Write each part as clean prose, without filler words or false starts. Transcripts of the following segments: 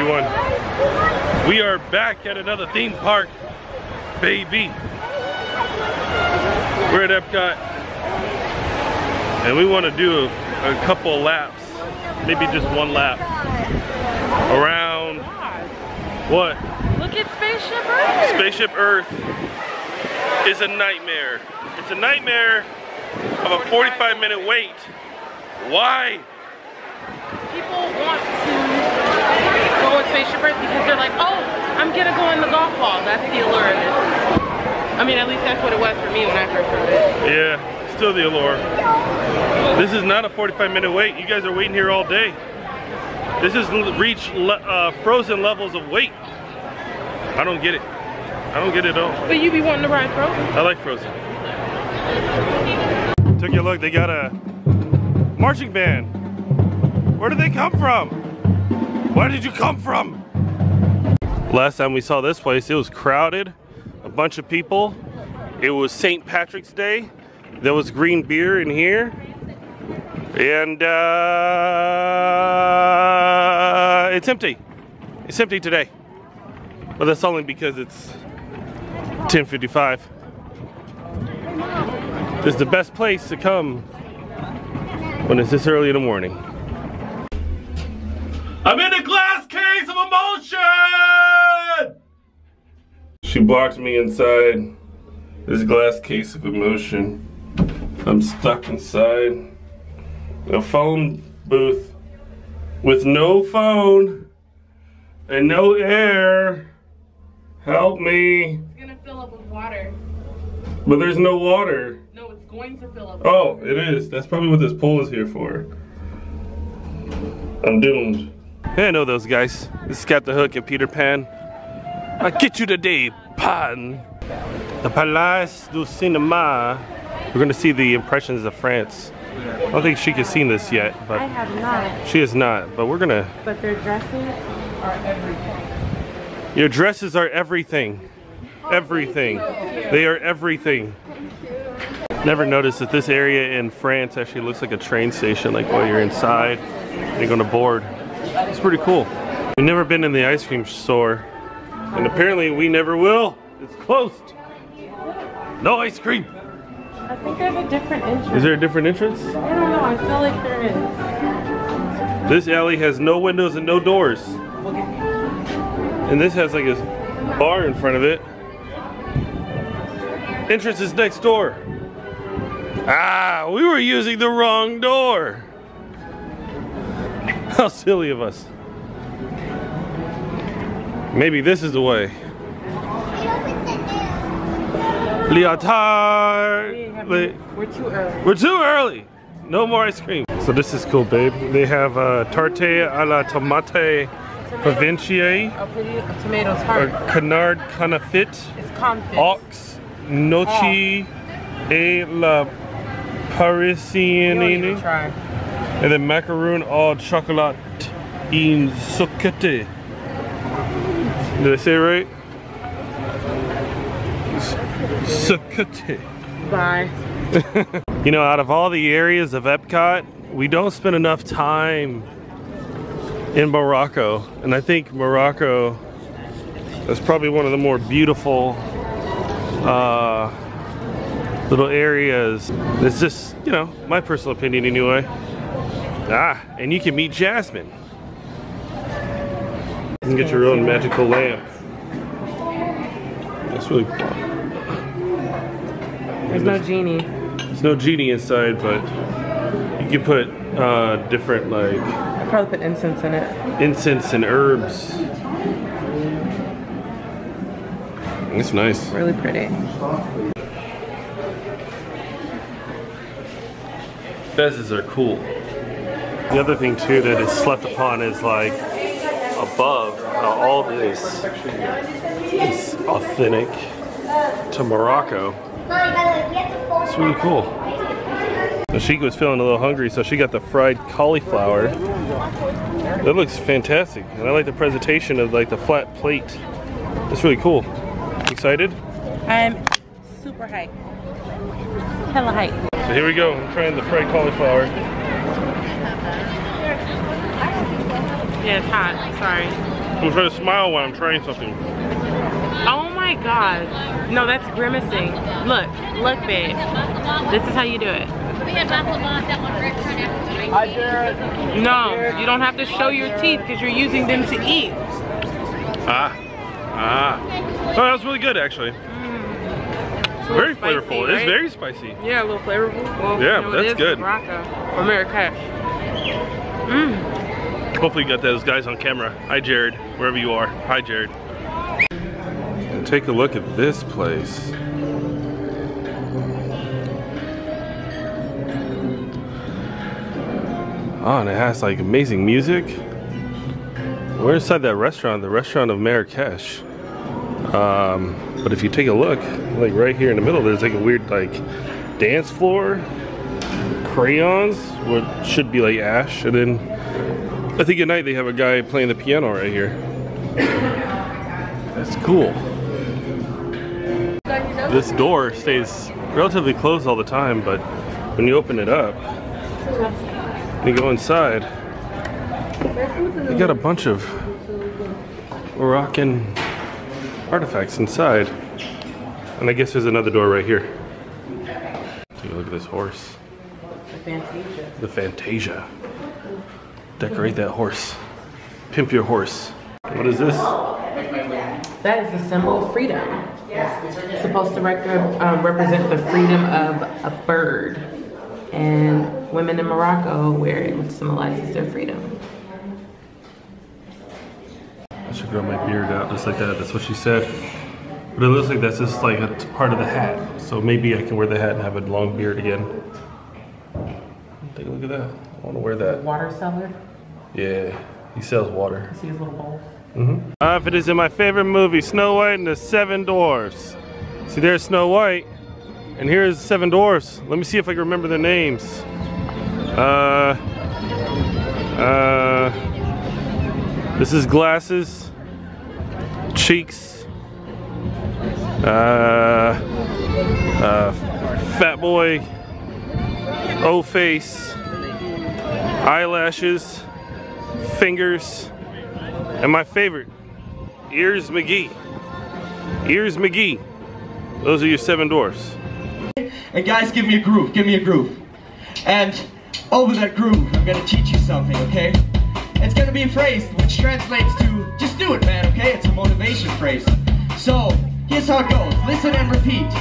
everyone. We are back at another theme park, baby. We're at Epcot, and we want to do a couple laps, maybe just one lap around what? Look at Spaceship Earth. Spaceship Earth is a nightmare. It's a nightmare of a 45-minute wait. Why? People want to go with Spaceship Earth because they're like, oh, I'm gonna go in the golf ball. That's the allure of it. I mean, at least that's what it was for me when I first heard it. Yeah, still the allure. This is not a 45-minute wait. You guys are waiting here all day. This has reached Frozen levels of wait. I don't get it. I don't get it at all. But you be wanting to ride Frozen? I like Frozen. Took a look. They got a marching band. Where did they come from? Where did you come from? Last time we saw this place, it was crowded. A bunch of people. It was St. Patrick's Day. There was green beer in here. And it's empty. It's empty today. But that's only because it's 10:55. This is the best place to come when it's this early in the morning. I'm in a glass case of emotion! She blocked me inside this glass case of emotion. I'm stuck inside a phone booth with no phone and no air. Help me. It's gonna fill up with water. But there's no water. No, it's going to fill up with Oh, water. it is. That's probably what this pool is here for. I'm doomed. Hey, I know those guys. This is Captain Hook and Peter Pan. I'll get you today, Pan. The Palais du Cinéma. We're gonna see the impressions of France. I don't think Sheika's seen this yet, but I have not. she has not. But we're gonna. But their dresses are everything. Your dresses are everything. Everything. They are everything. Never noticed that this area in France actually looks like a train station, like while you're inside and you're gonna board. It's pretty cool. We've never been in the ice cream store, and apparently we never will. It's closed. No ice cream. I think there's a different entrance. Is there a different entrance? I don't know, I feel like there is. This alley has no windows and no doors. And this has like a bar in front of it. Entrance is next door. Ah, we were using the wrong door. How silly of us. Maybe this is the way. Leotard. We're too early. We're too early. No more ice cream. So this is cool, babe. They have tarte à la tomate provinciale. A tomato Or tart. canard canafit. It's confit. Ox noci et la parisienne. Try. And then macaroon au chocolat in sucrete. Did I say it right? Sucrete. Bye. You know, out of all the areas of Epcot, we don't spend enough time in Morocco. And I think Morocco is probably one of the more beautiful little areas. It's just, you know, my personal opinion anyway. Ah, and you can meet Jasmine. You can get your own magical lamp. That's really cool. There's no genie. There's no genie inside, but you can put different, like, I'd probably put incense in it. incense and herbs. It's nice. Really pretty. Fezzes are cool. The other thing too that is slept upon is like above how all this is authentic to Morocco. It's really cool. So Sheika was feeling a little hungry, so she got the fried cauliflower. That looks fantastic, and I like the presentation of like the flat plate. It's really cool. Excited? I'm super hyped. Hella hyped. So here we go. I'm trying the fried cauliflower. Yeah, it's hot. Sorry. I'm trying to smile when I'm trying something. Oh my god. No, that's grimacing. Look, babe. This is how you do it. No, you don't have to show your teeth because you're using them to eat. Oh, that was really good actually. Very spicy, flavorful. Right? It is very spicy. Yeah, a little flavorful. Well, yeah, but that's good. Morocco or Marrakesh. Hopefully you got those guys on camera. Hi Jared, wherever you are. Hi Jared. And take a look at this place. Oh, and it has like amazing music. We're inside that restaurant, the restaurant of Marrakesh. But if you take a look, like right here in the middle, there's like a weird like dance floor, crayons, what should be like ash, and then I think at night they have a guy playing the piano right here. That's cool. This door stays relatively closed all the time, but when you open it up, you go inside, you got a bunch of Moroccan artifacts inside. And I guess there's another door right here. Take a look at this horse. The Fantasia. The Fantasia. Decorate that horse. Pimp your horse. What is this? That is the symbol of freedom. It's supposed to represent the freedom of a bird. And women in Morocco wear it, which symbolizes their freedom. I should grow my beard out just like that. That's what she said. But it looks like that's just like a part of the hat. So maybe I can wear the hat and have a long beard again. Take a look at that. I want to wear that. Water seller? Yeah, he sells water. See his little bowl? Outfit is in my favorite movie, Snow White and the Seven Dwarfs. See, there's Snow White, and here's the Seven Dwarfs. Let me see if I can remember their names. This is Glasses, Cheeks, Fat Boy, O-Face, Eyelashes, Fingers, and my favorite, Ears McGee. Ears McGee. Those are your Seven Dwarfs. And guys, give me a groove, give me a groove. And over that groove, I'm gonna teach you something, okay? It's gonna be a phrase which translates to, just do it, man, okay? It's a motivation phrase. So, here's how it goes. Listen and repeat.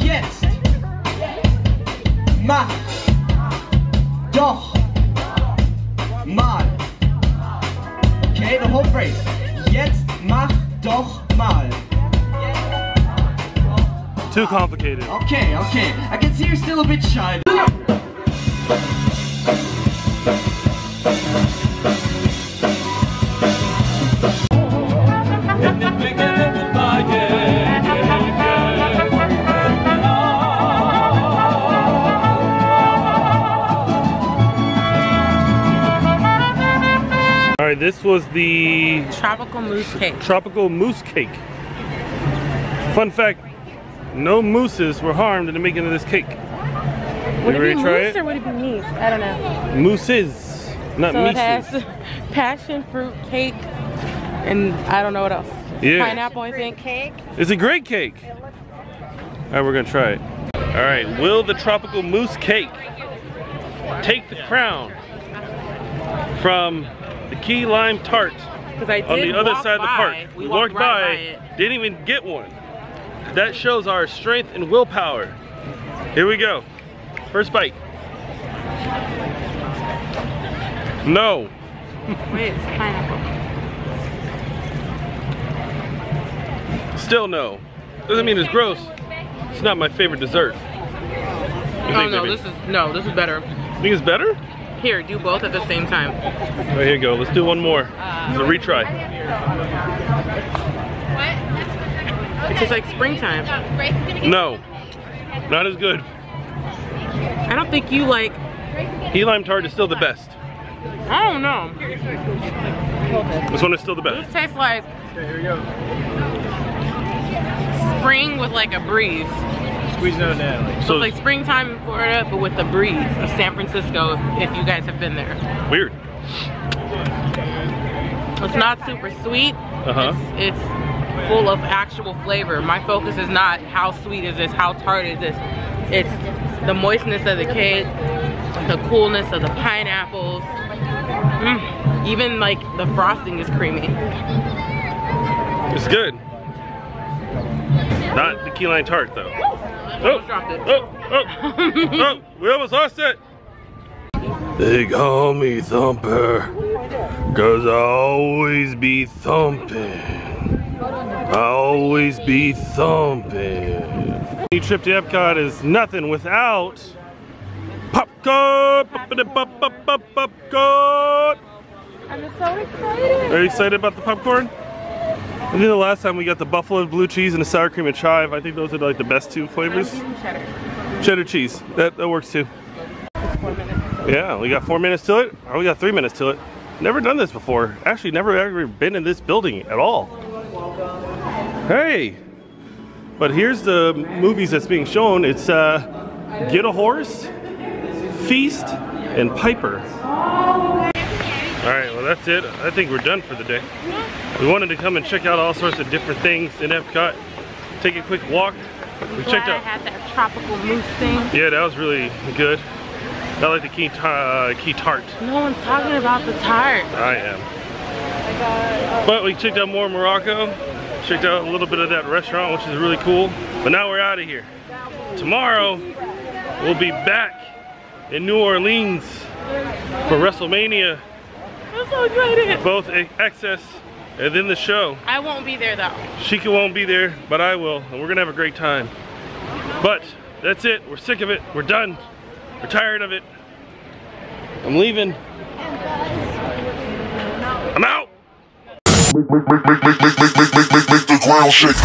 Jetzt. Mach. Doch. Mal. Okay, the whole phrase. Jetzt mach doch mal. Too complicated. Okay. I can see you're still a bit shy. Alright, this was the Tropical mousse cake. Tropical mousse cake. Fun fact, no mooses were harmed in the making of this cake. Would it be mousse or would it be meat? I don't know. Mooses, not so mises. It has passion fruit cake and I don't know what else. Yeah. Pineapple, I think. Cake. It's a great cake. Alright, we're gonna try it. Alright, will the tropical mousse cake take the crown from the key lime tart on the other side of the park? We walked by, didn't even get one. That shows our strength and willpower. Here we go. First bite. No. Wait, it's pineapple. Still no. Doesn't mean it's gross. It's not my favorite dessert. Oh no, this is better. Think it's better? Here, do both at the same time. Right, here you go. Let's do one more. It's a retry. It tastes like springtime. No, not as good. I don't think you like... Key lime tart is still the best. I don't know. This one is still the best. This tastes like spring with like a breeze. Squeeze it down. So it's like springtime in Florida, but with the breeze of San Francisco, if you guys have been there. Weird. It's not super sweet. Uh-huh. It's full of actual flavor. My focus is not how sweet is this, how tart is this. It's the moistness of the cake, the coolness of the pineapples. Even like the frosting is creamy. It's good. Not the key lime tart though. Almost dropped it. Oh, we almost lost it. They call me Thumper, 'cause I always be thumping. I always be thumping. Any trip to Epcot is nothing without popcorn. Popcorn. I'm so excited. Are you excited about the popcorn? I think the last time we got the buffalo blue cheese and the sour cream and chive. I think those are like the best two flavors. Cheddar cheese. That works too. Yeah, we got 4 minutes till it. Oh, we got 3 minutes till it. Never done this before. Actually, never ever been in this building at all. Hey! But here's the movies that's being shown. It's Get a Horse, Feast, and Piper. Alright, well that's it. I think we're done for the day. We wanted to come and check out all sorts of different things in Epcot. Take a quick walk. We checked out. I had that tropical mousse thing. Yeah, that was really good. I like the key tart. No one's talking about the tart. I am. But we checked out more Morocco. Checked out a little bit of that restaurant, which is really cool. But now we're out of here. Tomorrow, we'll be back in New Orleans for WrestleMania. I'm so excited. Both Access and then the show. I won't be there though. Sheeka won't be there, but I will. And we're gonna have a great time. But that's it. We're sick of it. We're done. We're tired of it. I'm leaving. I'm out. Make the ground shake.